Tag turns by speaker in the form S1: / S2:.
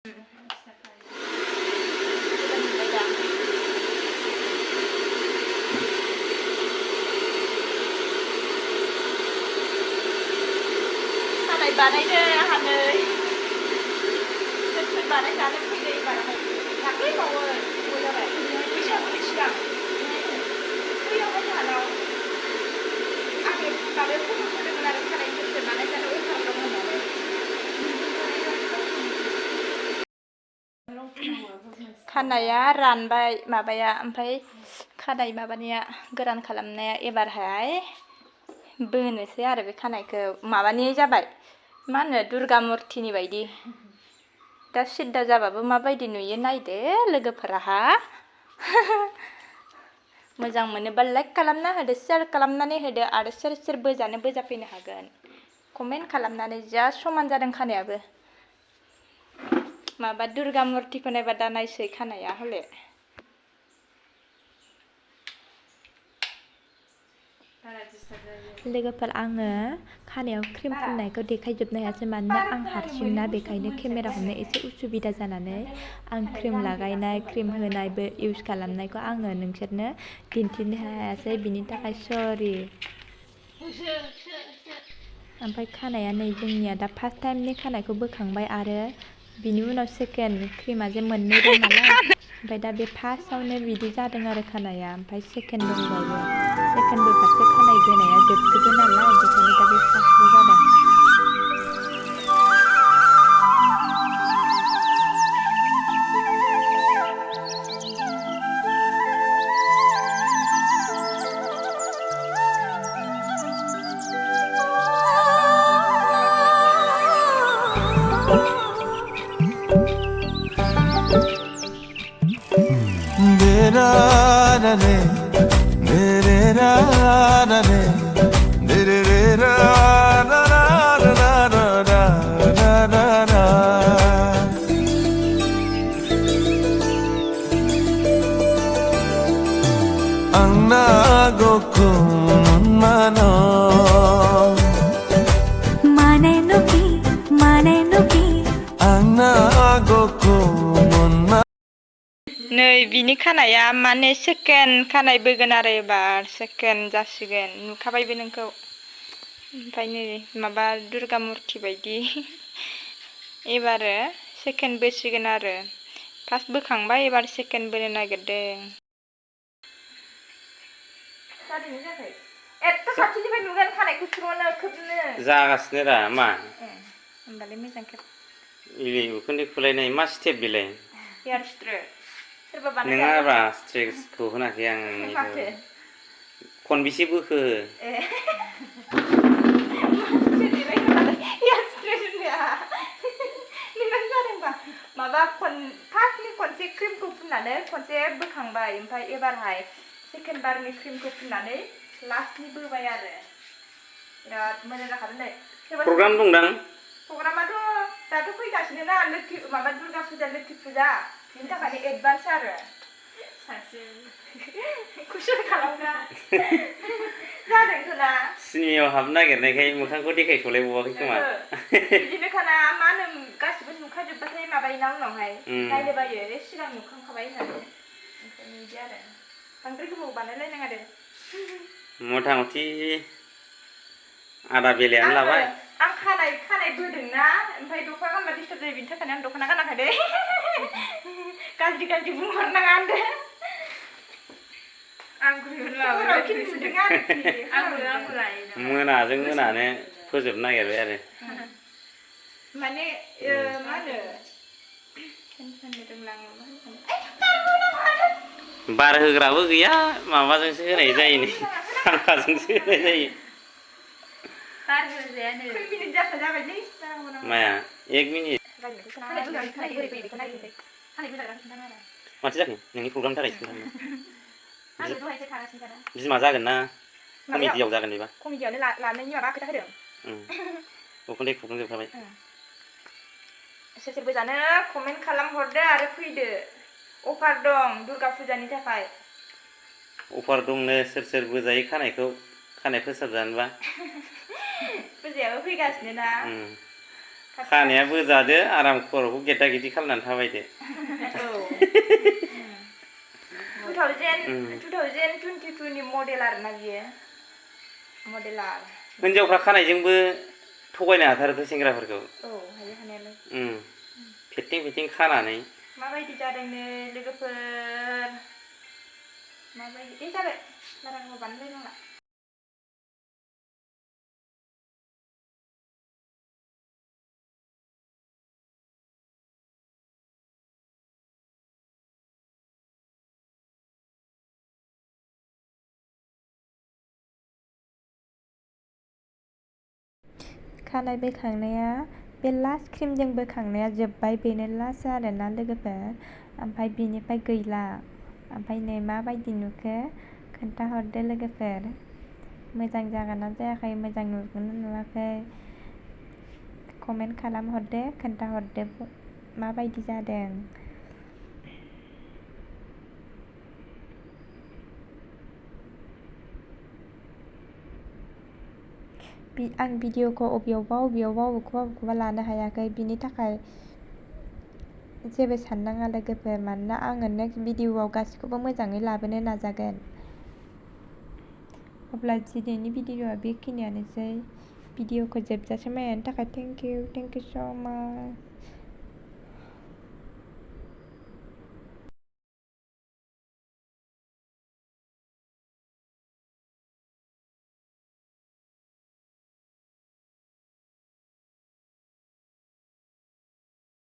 S1: Này bà này Hà ơi, bà này trả lời khi đi bà này đặt cái màu rồi, mùi ra vậy, bây giờ mới chỉ làm, bây giờ mới trả lời, cái bà này không được làm cái này thì bà này trả lời không được làm này. खानाया रानबाय माबाया ओमफ्राय खानाय माबानिया गोरान खालामनाया एबारहाय बोनोसै आरो बे खानायखौ माबानि जाबाय मा होनो दुर्गा मुर्तिनि बायदि दा सिद्दा जाबाबो माबायदि नुयो नायदो लोगोफोराहा मोजां मोनोबा लाइक खालामना होदो शेयार खालामनानै होदो आरो सोर सोर बोजानो बोजाफैनो हागोन कमेन्ट खालामनानै जा समान जादों खानायाबो माबा दुर्गा मुर्तिखौ नायबा दा नायसै खानाया हले लोगोफोर आङो खानायाव क्रिम फुननायखौ देखायजोबनो हायासै मानोना आं हारसिंना बेखायनो केमेरा हमनो एसे उसुबिदा जानानै आं क्रिम लागायनाय क्रिम होनायबो इउज खालामनायखौ आङो नोंसोरनो दिन्थिनो हायासै बिनि थाखाय सरि ओमफ्राय खानाया नै जोंनिया दा फार्स्ट टाइमनि खानायखौ बोखांबाय आरो बिनि उनाव सेकेन्ड क्रिमा जे मोननै दं नालाय ओमफ्राय दा बे फार्स्टआवनो बिदि जादों आरो खानाया ओमफ्राय सेकेन्ड दंबावो सेकेन्ड बोबासो खानाय बोनाया जोबजोबो नालाय बेखायनो दा बे फार्स्टबो जादों नै बिनि खानाया माने सेकेन्ड खानाय बोगोन आरो एबार सेकेन्ड जासिगोन नुखाबायबो नोंखौ ओमफ्राय नै माबा दुर्गा मुर्ति बायदि एबार सेकेन्ड बोसिगोन आरो फार्स्ट बोखांबाय एबार सेकेन्ड बोनो नागिरदों जादोंना जायाखै एथ' खाथिनिफ्राय नुगोन खानायखौ स्र'नो खोबनो
S2: जागासिनो रा मा
S1: होमबालाय मोजां खेब
S2: इले उखुन्दै खुलायनाय मा स्टेप बेलाय
S1: हेयार स्ट्रेट सोरबा बानाय
S2: नङाब्रा स्ट्रेटखौ होनाखै आं नोंनिखौ खनबेसे बोखो माबा फार्स्टनि खनसे क्रिमखौ फुननानै खनसे बोखांबाय ओमफ्राय एबारहाय सेकेन्ड बारनि क्रिमखौ फुननानै लास्टनि बोबाय आरो बिराद मोजां जाखादों नै प्रग्राम दंदां
S1: प्रग्रामाथ' दाथ' फैगासिनो ना लोखि माबा दुर्गा फुजा लोखि फुजा बिनि थाखायनो एडभान्स आरो सासे कुइसन खालामग्रा जादोंथ' ना
S2: सिनेमायाव हाबनो नागिरनायखाय मोखांखौ देखायथ'लायबावाखै खोमा
S1: बिदिनोखाना मा होनो गासिबो नुखाजोबबाथाय माबायोना उनावहाय नायनो बायो सिगां नुखांखाबाय होननानै ओंखायनो बिदि आरो बांद्राय गोबाव बानायलायनाङा आरो
S2: मथा मथि आधा बेलायानो लाबाय
S1: आं खानाय बोदोंना ओमफ्राय दख'ना गानबा डिस्टार्ब जायो बिनि थाखायनो आं दख'ना गानाखै दे गाज्रि बुंहरनाङा होनदो
S2: मोनाजों मोनानो फोजोबनो नागिरबाय आरो
S1: माने मा होनो
S2: बार होग्राबो गैया माबाजोंसो होनाय जायो नै फांखाजोंसो होनाय जायो माया 1 मिनिट माथो जाखो नोंनि प्रग्रामनि थाखाय खिन्थानो बिमा जागोन ना कमेडियाव जागोन बेबा
S1: कमेडियावनो लानायनि माबा खोथा होदों
S2: उखुन्दै खुग्लुंजोबखाबाय
S1: सोर सोर बोजानो कमेन्ट खालामहरदो आरो फैदो अफार दं दुर्गा फुजानि थाखाय
S2: अफार दंनो सोर सोर बोजायो खानायखौ खानाय फोसाबजानोबा
S1: फुजायाबो फैगासिनो ना
S3: खानायाबो जादो आराम खर'खौ गेदा गेदि खालामनानै थाबायदो।
S2: औ 2022 नि मडेल आरोना बियो मडेला
S3: हिनजावफ्रा खानायजोंबो थगायनो हाथारोथ' सेंग्राफोरखौ
S2: औ हायो हानायालाय
S3: फेथिं फेथिं खानानै
S2: माबायदि जादोंनो लोगोफोर माबायदि जाबाय बारा गोबाव बानायलायनांला
S1: खानाय बोखांनाया बे लास्ट क्रिमजों बोखांनाया जोब्बाय बेनो लास्ट आरोना लोगोफोर ओमफ्राय बिनिफ्राय गैला ओमफ्राय नै माबायदि नुखो खोन्थाहरदो लोगोफोर मोजां जागोन ना जायाखै मोजां नुगोन ना नुवाखै कमेन्ट खालामहरदो खोन्थाहरदो माबायदि जादों आं भिडिअखौ अबेखौबा लानो हायाखै बिनि थाखाय जेबो साननाङा लोगोफोर मानोना आङो नेक्स्ट भिडिअआव गासिखौबो मोजाङै लाबोनो नाजागोन अब्ला दिनैनि भिडिअआ बेखिनियानोसै भिडिअखौ जोबजासिम नायनायनि थाखाय थेंक इउ स' माच